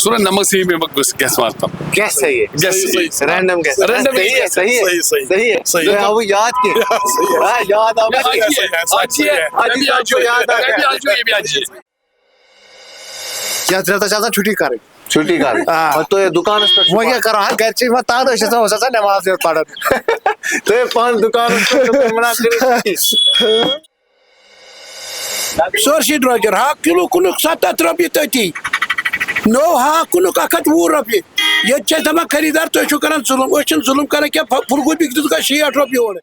सूरह नमक से ही मैं गैस मारता हूँ। गैस सही है, गैस रैंडम गैस, Random सही है, guess, सही है, सही सही है, सही तो है। वो याद के हाँ, याद आ गया, आज ही है, आज ही आपको याद आ गया। ये भी आज ही है। या चलता चलता छुट्टी कर छुट्टी कर और तो ये दुकान पे वो क्या करो घर ची मत तार ऐसे तो होसा नमाज पढ़ तो ये 5 दुकान पे मना करी سورسی درٛۄجر ہاکھ کِلوٗ کُنُکھ 7 رۄپیہِ تٔتی نوٚو ہاکھ کُنُکھ 120 رۄپیہِ ییٚتہِ چھِ أسۍ دَپان خریٖدار تُہۍ چھِو کران ظُلُم أسۍ چھِنہٕ ظُلُم کران کینٛہہ پھُل گوٗبی دِژٕکھ اَسہِ 60 رۄپیہِ اورٕ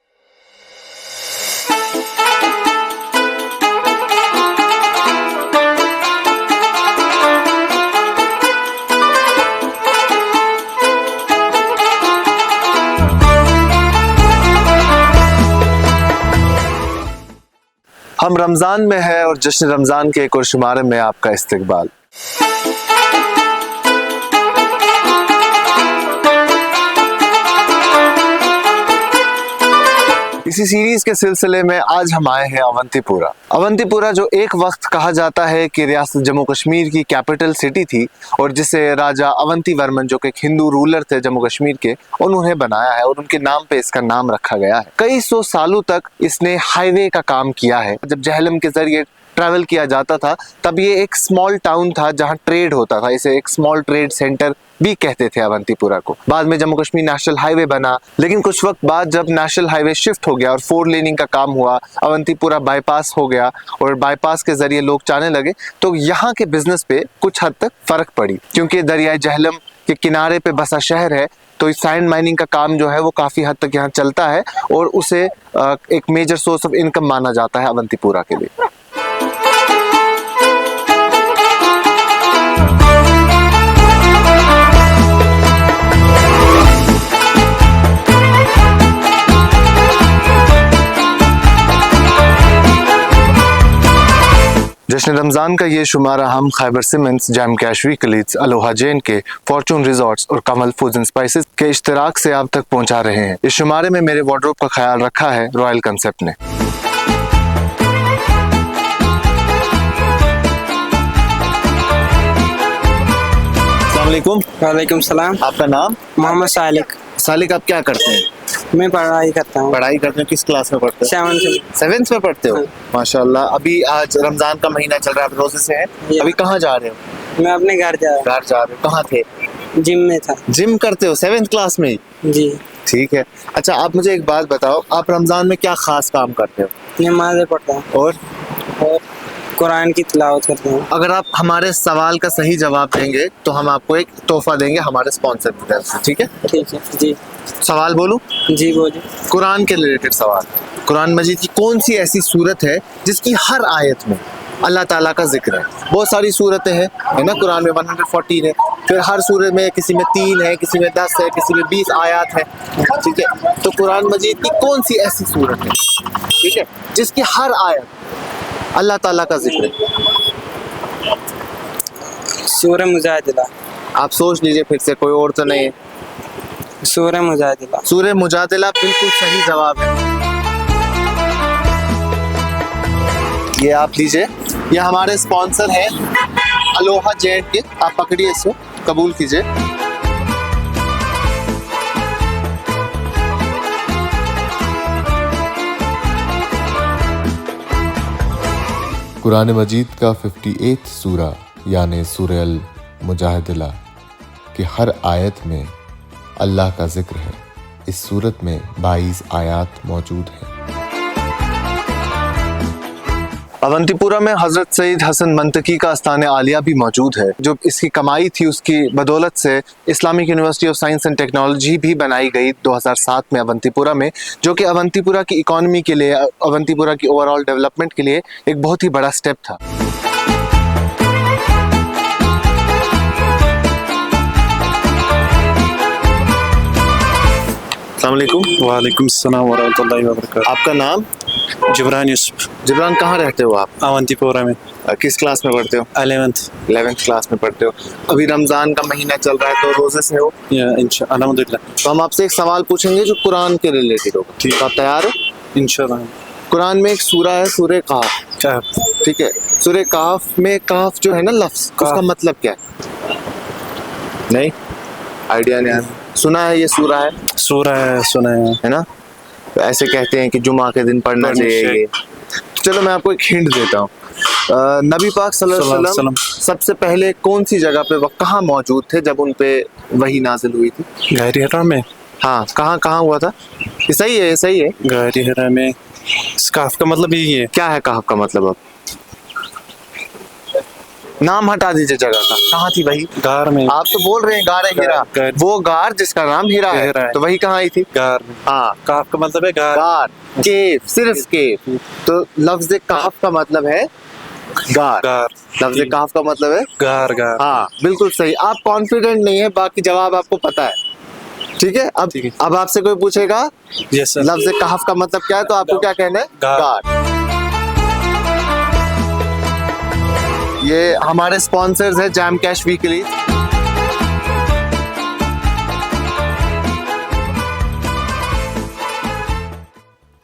ہم رمضان میں ہے اور جشن رمضان کے ایک اور شمارے میں آپ کا استقبال۔ اسی سیریز کے سلسلے میں آج ہم آئے ہیں اونتی پورہ۔ اونتی پورہ جو ایک وقت کہا جاتا ہے کہ ریاست جموں کشمیر کی کیپٹل سٹی تھی اور جسے راجہ اونتی ورمن جو کہ ایک ہندو رولر تھے جموں کشمیر کے انہوں نے بنایا ہے اور ان کے نام پہ اس کا نام رکھا گیا ہے۔ کئی سو سالوں تک اس نے ہائی وے کا کام کیا ہے۔ جب جہلم کے ذریعے ٹریول کیا جاتا تھا تب یہ ایک سمال ٹاؤن تھا جہاں ٹریڈ ہوتا تھا، اسے ایک سمال ٹریڈ سینٹر بھی کہتے تھے اونتی پورہ کو۔ بعد میں جموں کشمیر نیشنل ہائی وے بنا، لیکن کچھ وقت بعد جب نیشنل ہائی وے شفٹ ہو گیا اور 4 لیننگ کا کام ہوا، اونتی پورہ بائی پاس ہو گیا اور بائی پاس کے ذریعے لوگ جانے لگے تو یہاں کے بزنس پہ کچھ حد تک فرق پڑی، کیونکہ دریائے جہلم کے کنارے پہ بسا شہر ہے تو سینڈ مائننگ کا کام جو ہے وہ کافی حد تک یہاں چلتا ہے اور اسے ایک میجر سورس آف انکم مانا جاتا ہے اونتی پورہ کے لیے۔ جشن رمضان کا یہ شمارہ ہم خیبر سیمنٹس، جیم کیشوی کلیدز، الوہا جین کے، فارچون ریزورٹس اور کمل فوڈز اینڈ اسپائسز کے اشتراک سے آپ تک پہنچا رہے ہیں۔ اس شمارے میں میرے وارڈروب کا خیال رکھا ہے رائل کنسپٹ نے۔ السلام علیکم۔ وعلیکم السلام۔ آپ کا نام؟ محمد سالک۔ سالک، آپ کیا کرتے ہیں؟ میں پڑھائی کرتا ہوں۔ پڑھائی کرتے ہیں، کس کلاس میں پڑھتے ہیں؟ 7th میں پڑھتے ہو؟ ماشاء اللہ۔ ابھی آج رمضان کا مہینہ چل رہا ہے، آپ روزے سے ہیں؟ ابھی کہاں جا رہے ہو؟ میں اپنے گھر جا رہا گھر جا رہے ہو؟ کہاں تھے؟ ہوں، جم میں تھا۔ جم کرتے ہو 7th کلاس میں؟ جی ٹھیک ہے۔ اچھا، آپ مجھے ایک بات بتاؤ، آپ رمضان میں کیا خاص کام کرتے ہو؟ نمازیں پڑھتا ہوں اور قرآن کی تلاوت کرتا ہوں۔ اگر آپ ہمارے سوال کا صحیح جواب دیں گے تو ہم آپ کو ایک تحفہ دیں گے ہمارے اسپانسر کی طرف سے، ٹھیک ہے؟ ٹھیک ہے جی۔ سوال بولوں؟ جی بولیے۔ قرآن کے ریلیٹڈ سوال۔ قرآن مجید کی کون سی ایسی صورت ہے جس کی ہر آیت میں اللہ تعالیٰ کا ذکر ہے؟ بہت ساری صورتیں ہیں ہے نا، قرآن میں 114 ہے، پھر ہر صورت میں کسی میں 3 ہے، کسی میں 10 ہے، کسی میں 20 آیات ہے، ٹھیک ہے؟ تو قرآن مجید کی کون سی ایسی صورت ہے، ٹھیک ہے، جس کی ہر آیت اللہ تعالیٰ کا ذکر ہے؟ سورہ مجادلہ۔ آپ سوچ لیجئے پھر سے، کوئی اور تو نہیں ہے؟ سورہ مجادلہ۔ سورہ مجادلہ بالکل صحیح جواب ہے۔ یہ آپ لیجئے، یہ ہمارے اسپانسر ہیں الوہا جین کے، آپ پکڑیے اس کو، قبول کیجئے۔ قرآن مجید کا 58 سورہ یعنی سورہ المجادلہ کی ہر آیت میں اللہ کا ذکر ہے۔ اس سورت میں 22 آیات موجود ہیں۔ اونتی پورہ میں حضرت سید حسن منطقی کا آستان عالیہ بھی موجود ہے، جو اس کی کمائی تھی اس کی بدولت سے Islamic university of science and technology بھی بنائی گئی 2007 میں اونتی پورہ میں، جو کہ اونتی پورہ کی اکانومی کے لیے، اونتی پورہ کی اوور آل ڈیولپمنٹ کے لیے ایک بہت ہی بڑا سٹیپ تھا۔ السلام علیکم۔ وعلیکم السلام ورحمۃ اللہ وبرکاتہ۔ آپ کا نام؟ جبران یوسف۔ جبران، کہاں رہتے ہو آپ؟ اونتی پورہ میں۔ کس کلاس میں پڑھتے ہو؟ 11th کلاس میں پڑھتے ہو۔ ابھی رمضان کا مہینہ چل رہا ہے تو روزے سے ہو؟ الحمدللہ۔ تو ہم آپ سے ایک سوال پوچھیں گے جو قرآن کے ریلیٹڈ ہوگا، ٹھیک ہے؟ آپ تیار ہو؟ انشاءاللہ۔ قرآن میں ایک سورہ ہے سورہ کہف، ٹھیک ہے؟ سورہ کہف میں کہف جو ہے نا لفظ، اس کا مطلب کیا ہے؟ नहीं आइडिया नहीं आया। सुना है ये सूरा है सूरा है, सुना है ना? तो ऐसे कहते हैं कि जुमा के दिन पढ़ना पढ़ना चाहिए चाहिए। ये। चलो मैं आपको एक हिंट देता हूँ। नबी पाक सल्लल्लाहु अलैहि वसल्लम सबसे पहले कौन सी जगह पे वो कहाँ मौजूद थे जब उन पे वही नाजिल हुई थी? गायरी हरा में, हाँ, कहाँ कहाँ हुआ था? ये सही है, ये सही है। गायरी हरा में। इस काफ का मतलब यही है। क्या है कहफ का मतलब? अब नाम हटा दीजिए जगह का, कहाँ थी वही? गार में, आप तो बोल रहे हैं गार हीरा, गार। वो गार जिसका नाम हीरा है, हीरा है। तो वही कहाँ आई थी? गार में। हाँ, काफ का मतलब है गार। गार, केव, सिर्फ केव। तो लफ्ज कहफ का मतलब है गार। गार। लफ्ज कहफ का मतलब है गार गार। हाँ, बिल्कुल सही। आप कॉन्फिडेंट नहीं है, बाकी जवाब आपको पता है। ठीक है, ठीक है। अब आपसे कोई पूछेगा यस सर। लफ्ज कहफ का मतलब क्या है, तो आपको क्या कहना है? गार। ये हमारे स्पॉन्सर्स है जैम कैश वीकली।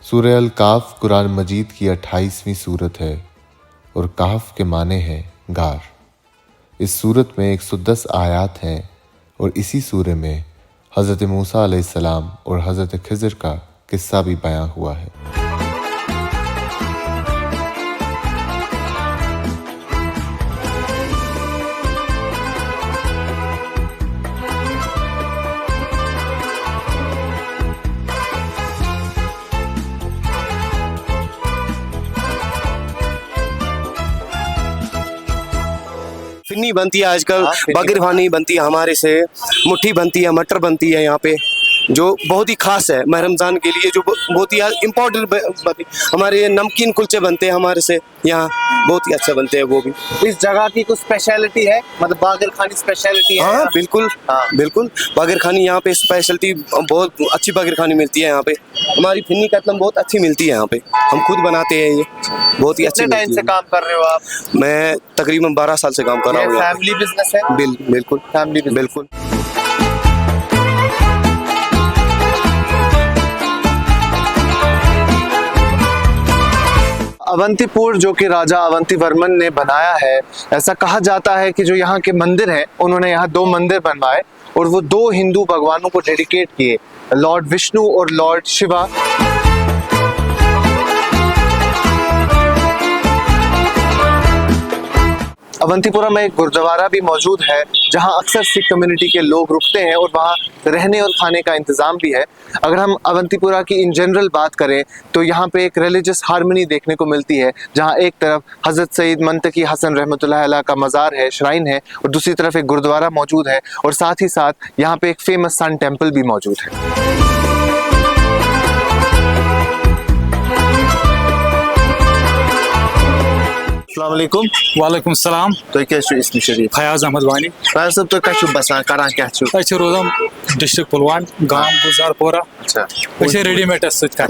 सूरह अल काफ कुरान मजीद की 28वीं सूरत है और काफ के माने हैं गार। इस सूरत में 110 आयात हैं और इसी सूरह में हज़रत मूसा अलैहिस्सलाम और हज़रत खिज़र का किस्सा भी बयां हुआ है। फिन्नी बनती है आजकल, हाँ, फिन्नी बागरफानी बनती है हमारे से, मुट्ठी बनती है, मटर बनती है यहाँ पे, जो बहुत ही खास है माह रमज़ान के लिए, जो बहुत ही इम्पोर्टेंट। हमारे नमकीन कुलचे बनते हैं हमारे से यहाँ, बहुत ही अच्छा बनते हैं वो भी। इस जगह की कुछ स्पेशलिटी है, मतलब बागर खानी स्पेशलिटी है? हाँ बिल्कुल, हाँ। बिल्कुल बागर खानी यहाँ पे स्पेशलिटी, बहुत अच्छी बागर खानी मिलती है यहाँ पे। हमारी फिन्नी कतलम बहुत अच्छी मिलती है यहाँ पे, हम खुद बनाते हैं ये, बहुत ही अच्छी कितने टाइम मिलती से है। काम कर रहे हो आप? मैं तकरीबन 12 साल से काम कर रहा ये हूँ यहाँ फैमिली बिजनेस है? पे। बिल्कुल फैमिली बिजनेस। बिल्कुल। अवंतीपुर जो कि राजा अवंती वर्मन ने बनाया है, ऐसा कहा जाता है कि जो यहाँ के मंदिर हैं, उन्होंने यहाँ 2 मंदिर बनवाए और वो 2 हिंदू भगवानों को डेडिकेट किए, लॉर्ड विष्णु और लॉर्ड शिवा। अवंतीपुरा में एक गुरुद्वारा भी मौजूद है जहां अक्सर सिख कम्युनिटी के लोग रुकते हैं और वहां रहने और खाने का इंतज़ाम भी है। अगर हम अवंतीपुरा की इन जनरल बात करें तो यहाँ पे एक रिलीजियस हार्मनी देखने को मिलती है, जहाँ एक तरफ हज़रत सईद मंतकी हसन रहमतुल्लाह अलैह का मज़ार है, श्राइन है, और दूसरी तरफ एक गुरुद्वारा मौजूद है, और साथ ही साथ यहाँ पे एक फेमस सन टेम्पल भी मौजूद है। अस्सलाम वालेकुम। वालेकुम सलाम। तो क्या इसमें शरीफ फयाज अहमद वानी। फयाज साहब, तो क्या बसा करा क्या छु? अच्छे रोजम डिस्ट्रिक्ट पुलवान गांव गुलजारपोरा। अच्छा, अच्छे रेडीमेड सच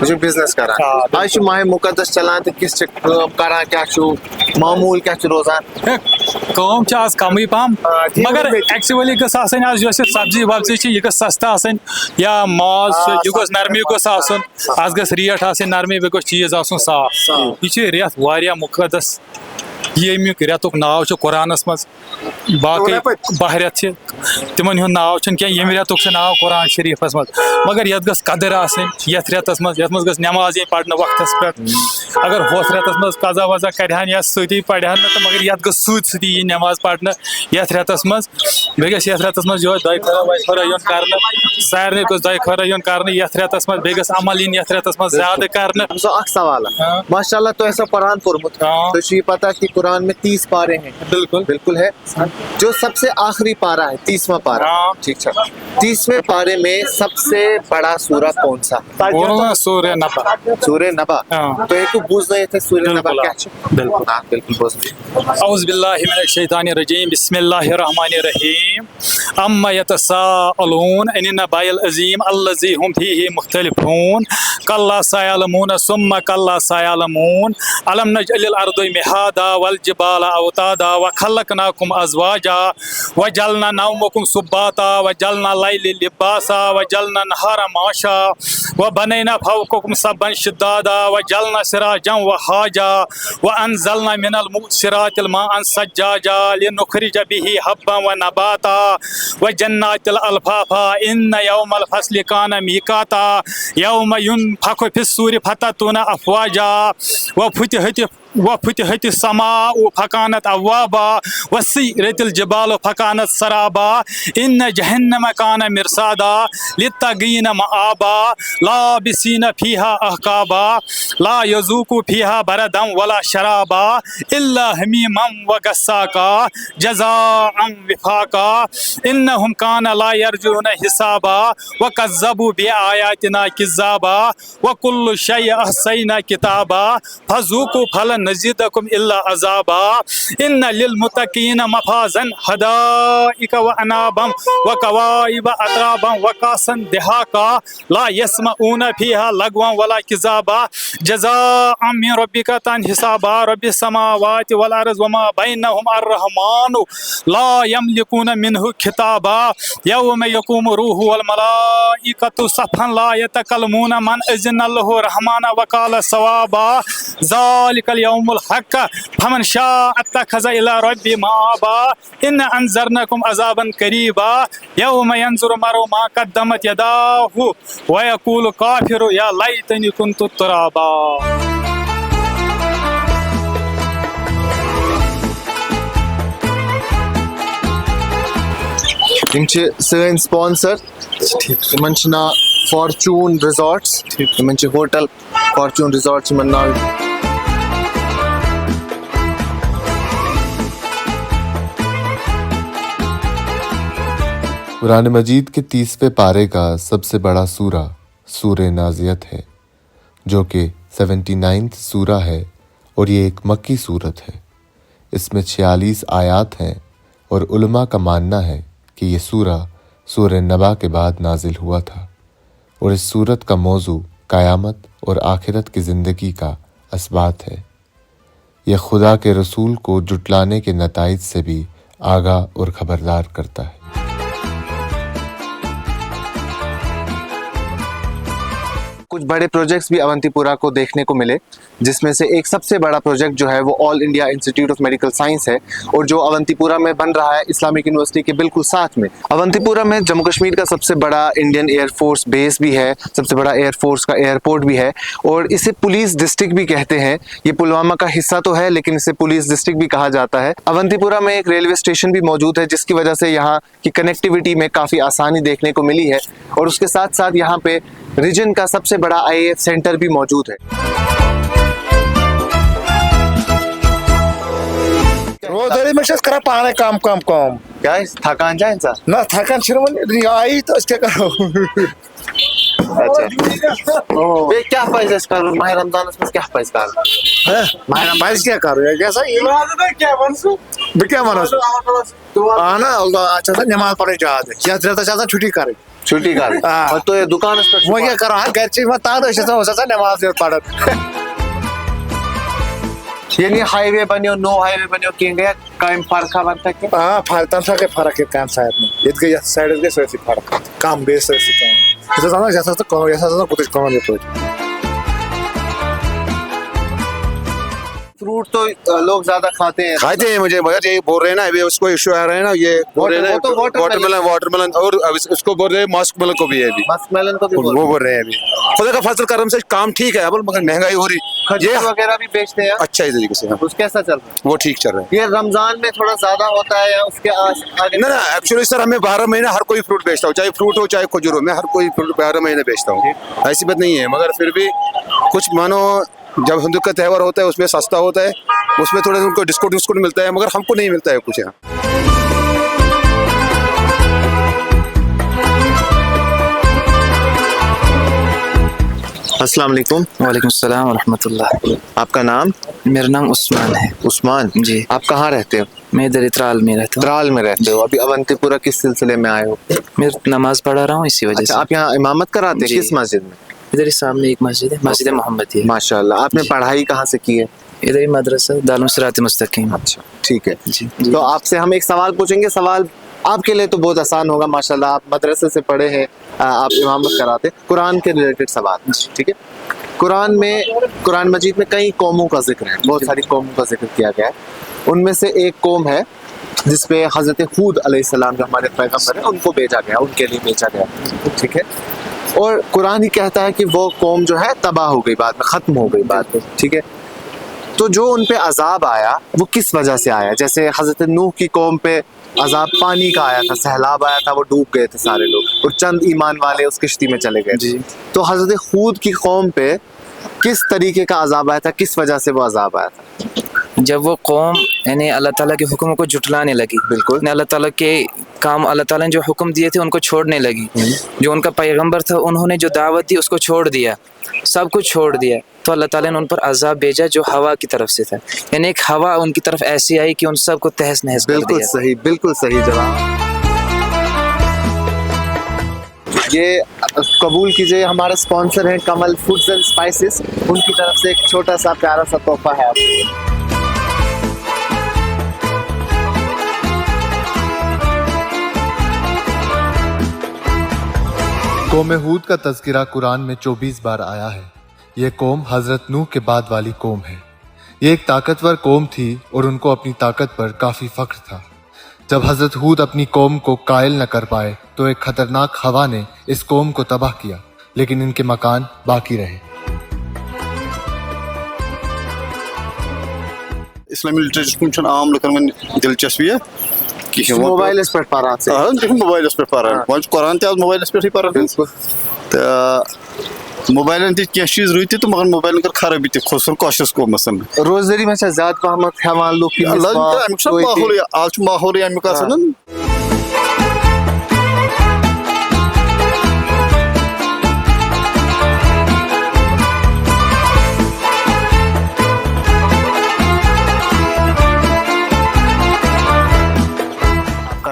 मुझे बिजनेस करा। हाँ। आज माह मुकद्दस चलान तो किस करा क्या छु? मामूल क्या छु रोजान? कम आज कम पहम, ठीक मगर है। एक्चुअली गस आज सब्जी वब्जी यह सस्ता या माज यह नरमी आज गस रेट नरमी बे चीज साफ। यह रेत वारिया मुकद्दस, यमुक रेतुक नाव कुरानस मज, बाकी 12 रेत तिमन हुंद नाव यम रेतुक नाव कुरान शरीफस मज, मगर ये गस कदर ये रेतस मज गस नमाज पढ़ने वक्तस पे। अगर होस रेतस मज कजा वजा करहन या सती पढ़न तो मगर ये गस सती नमाज पढ़ने ये रेतस मज, बे गस रेतस मज दय खरा युन कर सारे गस दय खरा युन कर ये रेतस मज, बे गस अमल इन ये रेतस मज ज्यादा कर। सवाल हाँ। माशाल्लाह, तो ऐसा कुरान पुरमुत, हाँ। तो ये पता कि कुरान में 30 पारे हैं? बिल्कुल बिल्कुल है। जो सबसे आखिरी पारा है 30वां पारा, हाँ। ठीक है, 30वें पारे में सबसे बड़ा सूरा कौन सा? सूर्य नबा। सूर्य नबा। हाँ। तो एक बूझ रहे थे सूर्य नबा बिल्कुल, क्या है? बिल्कुल। हाँ, बिल्कुल बोल। औज़ु बिल्लाहि मिनश शैतानिर रजीम, बिस्मिल्लाहिर रहमानिर रहीम। अम्मा यतसाअलून अनिन नबाइल अज़ीम अल्लज़ी हुम फीहि मुख्तलिफून कल्ला सयअलमून सुम्मा कल्ला सयअलमून अलम नजअलिल अर्द मिहादा वल जिबाला अवतादा व खलकनाकुम अज़वाजा व जअलना नौमकुम सुब्बाता व जअलना الليل لباسا وجعلنا النهار معاشا وبنينا فوقكم سبعا شدادا وجعلنا سراجا وهاجا وأنزلنا من المعصرات الماء سجاجا لنخرج به حبا ونباتا وجنات الألفافا إن يوم الفصل كان ميقاتا يوم ينفخ في الصور فتأتون أفواجا وفتحت السماء فكانت أبوابا وسيرت الجبال فكانت سرابا إن جهنم كان مرصادا للطاغين مآبا لابسين فيها أحقابا لا يذوقوا فيها بردا ولا شرابا إلا حميما وغساقا جزاء وفاقا إنهم كان لا يرجون حسابا وكذبوا بآياتنا كذابا وكل شيء أحصينا كتابا فذوقوا فلن نزيدكم إلا عذابا إن للمتقين مفازا حدائق وأعنابا وكواعب أترابا وكأسا دهاقا لا يسمعون فيها لغوا ولا كذابا جزاء من ربك حسابا رب السماوات والأرض وما بينهم الرحمن لا يملكون منه كتابا يوم يقوم الروح والملائكة صفا لا يتكلمون من أذن له الرحمن وقال صوابا ذلك اليوم الحق فمن شاء اتخذ إلى ربه مآبا إن أنذرناكم عذابا قريبا يوم ينظر المرء ما قدمت يداه ويقول كافر يا ليتني كنت ترابا. Sir sponsor Manchna Fortune Resorts Manch Hotel Fortune Resorts Manna Quran मजीद के 30वें पारे का सबसे बड़ा सूरा सूरे नाज़ियत है, जो कि 79th सूरा है और ये एक मक्की सूरत है। इसमें 46 आयात हैं और उलमा का मानना है कि ये सूरा सूरे नबा के बाद नाजिल हुआ था और इस सूरत का मौजू क़यामत और आखिरत की ज़िंदगी का असबात है। यह खुदा के रसूल को जुटलाने के नताइज से भी आगाह और ख़बरदार करता है। कुछ बड़े प्रोजेक्ट्स भी अवंतीपुरा को देखने को मिले, जिसमें से एक सबसे बड़ा प्रोजेक्ट जो है वो all India institute of medical science है और जो अवंतीपुरा में बन रहा है इस्लामिक यूनिवर्सिटी के बिल्कुल साथ में। अवंतीपुरा में जम्मू कश्मीर का सबसे बड़ा इंडियन एयरफोर्स बेस भी है, सबसे बड़ा एयरफोर्स का एयरपोर्ट भी है और इसे पुलिस डिस्ट्रिक्ट भी कहते हैं। ये पुलवामा का हिस्सा तो है लेकिन इसे पुलिस डिस्ट्रिक्ट भी कहा जाता है। अवंतीपुरा में एक रेलवे स्टेशन भी मौजूद है जिसकी वजह से यहाँ की कनेक्टिविटी में काफ़ी आसानी देखने को मिली है और उसके साथ साथ यहाँ पे रीजन का सबसे बड़ा IAF सेंटर भी मौजूद है। रोजगारी में करा पाने काम क्या है थकान जाए इंसान ना थकान आई तो क्या करो। अच्छा ये क्या पैसा इसका माह रमजान में क्या पैसा पैसा क्या करो कैसा क्या मनो आना अच्छा था नमाज पढ़े चाहते छुट्टी करे छुट्टी कर और तो ये दुकान वो क्या करो घर चीज में नमाज पढ़ यानी हाईवे बनियो नो हाईवे बनियो किंगे कायम फरका बनता के हां फरक के फरक है काम शायद में इतके साइड के से फरक काम बेस से काम तो जाना जैसा तो कुछ काम नहीं तो फ्रूट तो लोग ज्यादा खाते हैं मुझे मगर यही बोल रहे हैं ना अभी उसको इशू आ रहा है ना ये बोल रहे हैं वाटरमेलन और इसको बोल रहे हैं मस्क मेलन को भी है अभी मस्क मेलन को भी वो बोल रहे हैं अभी खुदा का फजल करम से काम ठीक है अब मगर महंगाई हो रही खजूर वगैरह भी बेचते हैं अच्छा इस तरीके से उस कैसा चल रहा है वो ठीक चल रहा है ये रमजान में थोड़ा ज्यादा होता है या उसके आगे ना एक्चुअली सर हमें 12 महीने हर कोई फ्रूट बेचता हूँ चाहे फ्रूट हो चाहे खजूर हो मैं हर कोई फ्रूट 12 महीने बेचता हूँ ऐसी बात नहीं है मगर फिर भी कुछ मानो जब हिंदू का त्यौहार होता है उसमें सस्ता होता है उसमें थोड़ा उनको डिस्काउंट मिलता है मगर हमको नहीं मिलता है कुछ यहाँ। अस्सलाम वालेकुम। वालेकुम सलाम रहमतुल्लाह। आपका नाम? मेरा नाम उस्मान है। उस्मान जी। आप कहाँ रहते हो? मैं इधर त्राल में रहता हूँ। त्राल में रहते हो। अभी अवंतीपुरा किस सिलसिले में आए हो? मैं नमाज पढ़ा रहा हूँ इसी वजह से। आप यहाँ इमामत कराते हैं किस मस्जिद में? इधर ही सामने एक मस्जिद है, मस्जिद मोहम्मदी है। माशाल्लाह। आपने पढ़ाई कहाँ से की है? इधर ही मदरसा दारुल सिरात मुस्तकीम। अच्छा ठीक है जी। तो आपसे हम एक सवाल पूछेंगे, सवाल آپ کے لیے تو بہت آسان ہوگا ماشاءاللہ, آپ مدرسے سے پڑھے ہیں, آپ امامت کراتے. قرآن کے ریلیٹڈ سوال, ٹھیک ہے. قرآن مجید میں کئی قوموں کا ذکر ہے, بہت ساری قوموں کا ذکر کیا گیا ہے. ان میں سے ایک قوم ہے جس پہ حضرت ہود علیہ السلام جو ہمارے پیغمبر ہیں ان کو بھیجا گیا, ان کے لیے بھیجا گیا, ٹھیک ہے. اور قرآن ہی کہتا ہے کہ وہ قوم جو ہے تباہ ہو گئی بعد میں, ختم ہو گئی بعد میں, ٹھیک ہے. تو جو ان پہ عذاب آیا وہ کس وجہ سے آیا؟ جیسے حضرت نوح کی قوم پہ عذاب پانی کا آیا تھا, سیلاب آیا تھا, وہ ڈوب گئے تھے سارے لوگ, اور چند ایمان والے اس کشتی میں چلے گئے. جی. تو حضرت ہود کی قوم پہ کس طریقے کا عذاب آیا تھا, کس وجہ سے وہ عذاب آیا تھا؟ جب وہ قوم یعنی اللہ تعالیٰ کے حکموں کو جھٹلانے لگی, بالکل, اللہ تعالیٰ کے کام, اللہ تعالیٰ نے جو حکم دیے تھے ان کو چھوڑنے لگی. جو ان کا پیغمبر تھا انہوں نے جو دعوت دی اس کو چھوڑ دیا, سب کچھ چھوڑ دیا. تو اللہ تعالیٰ نے ان پر عذاب بھیجا جو ہوا کی طرف سے تھا, یعنی ایک ہوا ان کی طرف ایسی آئی کہ ان سب کو تہس نہس کر دیا. بالکل صحیح, بالکل صحیح جواب. یہ قبول کیجئے, ہمارا اسپانسر ہے کمل فوڈز اینڈ اسپائسز, ان کی طرف سے ایک چھوٹا سا پیارا سا تحفہ ہے آپ کو. قوم ہود کا تذکرہ قرآن میں 24 بار آیا ہے. یہ قوم حضرت نوح کے بعد والی قوم ہے. یہ ایک طاقتور قوم تھی اور ان کو اپنی طاقت پر کافی فخر تھا. جب حضرت ہود اپنی قوم کو قائل نہ کر پائے تو ایک خطرناک ہوا نے اس قوم کو تباہ کیا, لیکن ان کے مکان باقی رہے. اسلامی لٹریچر عام لکن وۄنۍ دلچسپی موبائلس پہ پران سے موبائلس پہ پران وۄنۍ چھُ قرآن تہِ آز موبائلس پٮ۪ٹھٕے پران تہٕ موبائلن تہِ کینٛہہ چیٖز رٕتۍ تہِ تہٕ مگر موبائلن کٔر خرٲبی تہِ خۄصوٗصن کٲشرِس قومس روزدٲری میں چھا زیادٕ پہمتھ ہٮ۪وان لُکھ امیُک چھُ ماحولٕے آز چھُ ماحولٕے امیُک آسان.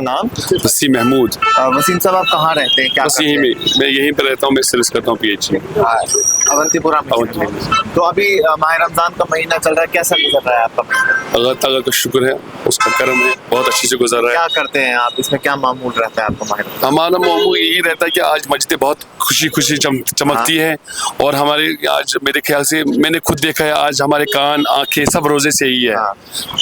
نام وسیم محمود. وسیم صاحب آپ کہاں رہتے ہیں؟ کیا بس یہیں میں یہیں پہ رہتا ہوں, میں سروس کرتا ہوں PH. اونتی پورہ میں. تو ابھی ماہ رمضان کا مہینہ چل رہا ہے, کیسا گزر رہا ہے آپ کا؟ اللہ تعالیٰ کا شکر ہے, اس کا کرم ہے, بہت اچھے سے گزر رہا ہے. کیا کرتے ہیں آپ اس میں, کیا معمول رہتا ہے آپ کا ماہ رمضان؟ ہمارا معمول یہی رہتا ہے کہ آج مسجدیں بہت خوشی خوشی چمکتی ہے, اور ہمارے آج میرے خیال سے میں نے خود دیکھا ہے آج ہمارے کان آنکھیں سب روزے سے ہی ہے.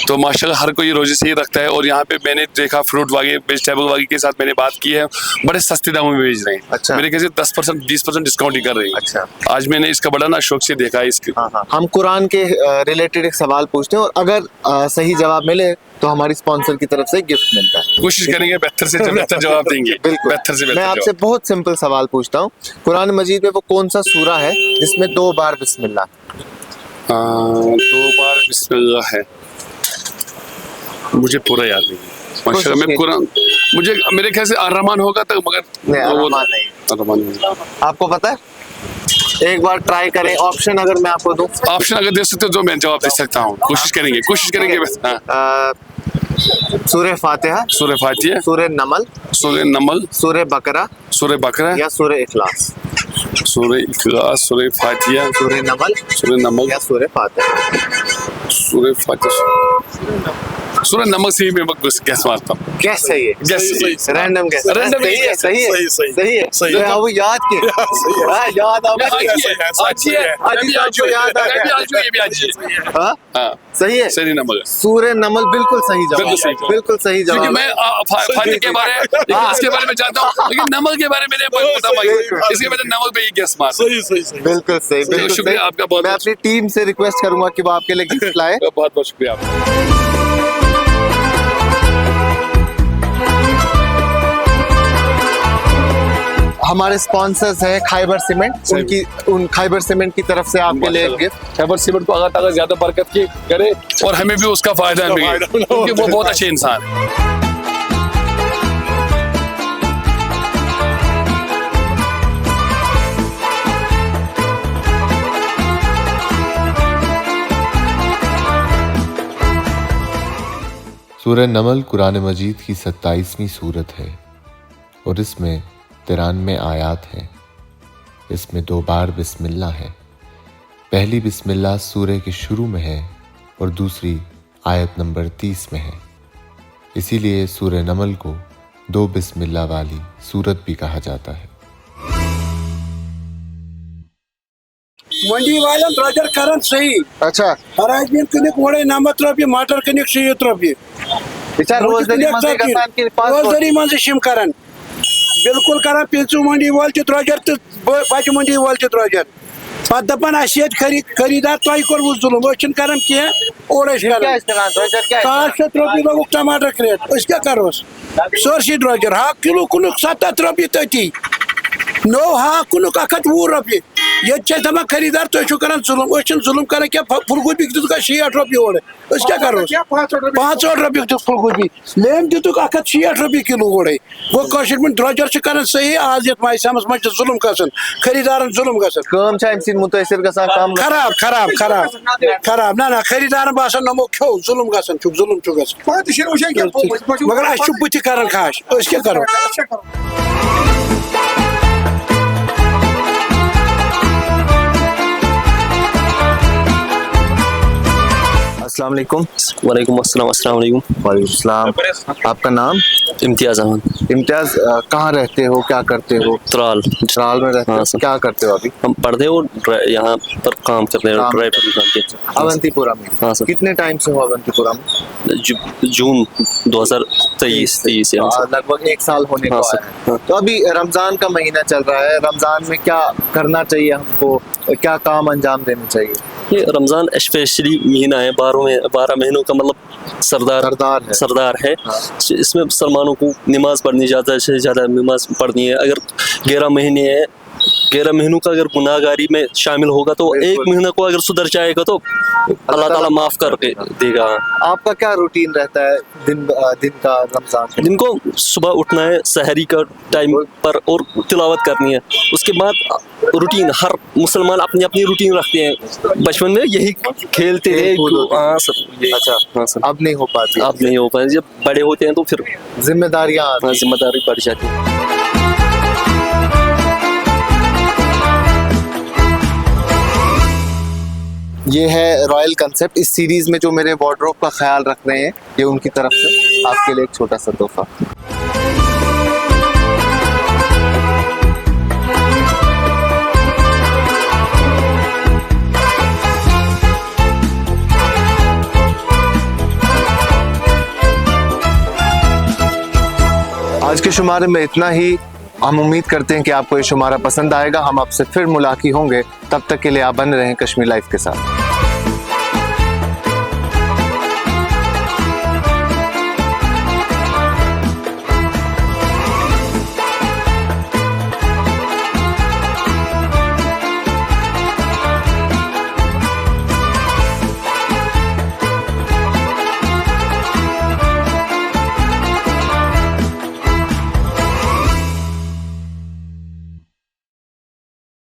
تو ماشاءاللہ ہر کوئی روزے سے ہی رکھتا ہے. اور یہاں پہ میں نے دیکھا فروٹ واگے ویجیٹیبل واگے کے ساتھ میں نے بات کی ہے, بڑے سستے داموں میں بیچ رہے ہیں. میرے خیال سے 10% 20% ڈسکاؤنٹ ہی کر رہے ہیں. آج میں نے اس کا بڑا نا شوق سے دیکھا ہے اس کے. ہم قرآن کے ریلیٹڈ ایک سوال پوچھتے ہیں, اور اگر صحیح جواب ملے تو ہماری اسپانسر کی طرف سے گفٹ ملتا ہے. کوشش کریں گے بہتر سے بہتر جواب دیں گے. بہتر سے بہتر. میں آپ سے بہت سمپل سوال پوچھتا ہوں, قرآن مجید میں وہ کون سا سورہ ہے جس میں 2 بار بسم اللہ؟ 2 بار بسم اللہ ہے, مجھے پورا یاد نہیں. ماشاءاللہ میں قرآن مجھے میرے خیال سے الرحمن ہوگا تو, مگر الرحمن نہیں. آپ کو پتا ہے؟ ایک بار ٹرائی کریں. آپشن اگر میں آپ کو دوں, آپشن اگر دے سکتے تو میں جواب دے سکتا ہوں. کوشش کریں گے. سورہ فاتحہ, سورہ فاتحہ, سورہ نمل, سورہ بقرہ یا سورہ اخلاص. سورہ اخلاص, سورہ فاتحہ, سورہ نمل یا سورہ فاتحہ. سورہ نمل سے ہی میں گیس مارتا ہوں. گیس صحیح ہے, رینڈم گیس. صحیح ہے. وہ یاد کیے, یاد صحیح ہے. سورہ نمل, سورہ نمل بالکل صحیح جواب, بالکل صحیح جواب. میں فاتحہ کے بارے اس کے بارے میں جانتا ہوں, لیکن نمل کے بارے میں پتا نہیں, اس کے بعد نمل پہ ہی گیس مارتا. بالکل صحیح. شکریہ آپ کا. میں اپنی ٹیم سے ریکویسٹ کروں گا کہ وہ آپ کے لیے گفٹ لائے. بہت بہت شکریہ آپ کا. ہمارے اسپانسرز ہیں خیبر سیمنٹ, ان خیبر سیمنٹ کی طرف سے آپ کے لیے گفٹ. خیبر سیمنٹ کو اللہ تعالیٰ زیادہ برکت کی کرے, اور ہمیں بھی اس کا فائدہ ملے, کیونکہ وہ بہت اچھے انسان ہیں. سورہ نمل قرآن مجید کی 27ویں سورت ہے, اور اس میں 93 آیات ہیں. اس میں 2 بار بسم اللہ ہے. پہلی بسم اللہ سورہ کے شروع میں ہے اور دوسری آیت نمبر 30 میں ہے. اسی لیے سورہ نمل کو दो बिस्मिल्लाह वाली सूरत भी कहा जाता है। मंडी वाले ड्रोजर करन सही। अच्छा, हराजमीन कनिक वड़े 90 रुपये, मटर कनिक 60 रुपये। रोजदारी मंज शिम करन बिल्कुल करन पिंचू मंडी वाल ड्रोजर तो बच मंडी वाल ड्रोजर पे दपान खरीदार तुम कोरमु जुलम कर और 700 रुपये लोग टमाटर क्रेट क्या करो सोरसी ड्रोजर हाक किलो कुन 70 रुपये तथी नो हाक कुन 120 रुपये ये दपा खरीदार तुम कर जुलम कर क्या फुलगोभी दिख 60 रुपये और क्या करो 500 रुपये फुलगोभी लेम दिख 160 रुपये किलो और गो ड्रोजर कर सही आज ये माइसामस मज जुलम गसन खरीदार जुलम गसन मुतासिर खराब खराब खराब खराब ना खरीदार बसान नमो खो जुलम गसन जुलम मगर अस बुत कर खाश क्या करो। अस्सलाम वालेकुम। वालेकुम अस्सलाम। अस्सलाम वालेकुम। वालेकुम अस्सलाम। आपका नाम? इम्तियाज अहमद। इम्तियाज, कहाँ रहते हो, क्या करते हो? त्राल में रहते हो। क्या करते हो अभी? हम पढ़ते हो यहाँ पर काम करते हैं ड्राइवर। अवंतीपुरा में? हाँ सर। कितने टाइम से हो अवंतीपुरा में? जून 2023 लगभग 1 साल होने को आया है। तो अभी रमजान का महीना चल रहा है, रमजान में क्या करना चाहिए हमको, क्या काम अंजाम देने चाहिए? ये रमज़ान स्पेशली महीना है, 12 महीनों का मतलब सरदार है। हाँ। इसमें मुसलमानों को नमाज पढ़नी ज़्यादा से ज़्यादा नमाज पढ़नी है। अगर 11 महीने हैं, 11 महीनों का अगर गुनाहगारी में शामिल होगा तो 1 महीना को अगर सुधर जाएगा तो अल्लाह ताला माफ़ करके देगा। आपका क्या रूटीन रहता है दिन का रमजान? दिन को सुबह उठना है, सहरी का टाइम पर और तिलावत करनी है। उसके बाद रूटीन हर मुसलमान अपनी अपनी रूटीन रखते हैं। बचपन में यही खेलते थे। हाँ सर। अच्छा, हाँ सर। अब नहीं हो पाती? अब नहीं हो पाती। जब बड़े होते हैं तो फिर जिम्मेदारी बढ़ जाती है। ये है रॉयल कंसेप्ट। इस सीरीज में जो मेरे वार्डरोब का ख्याल रख रहे हैं, ये उनकी तरफ से आपके लिए एक छोटा सा तोहफा। आज के शुमारे में इतना ही। हम उम्मीद करते हैं कि आपको ये शुमारा पसंद आएगा। हम आपसे फिर मुलाकात होंगे, तब तक के लिए आप बने रहें कश्मीर लाइफ के साथ।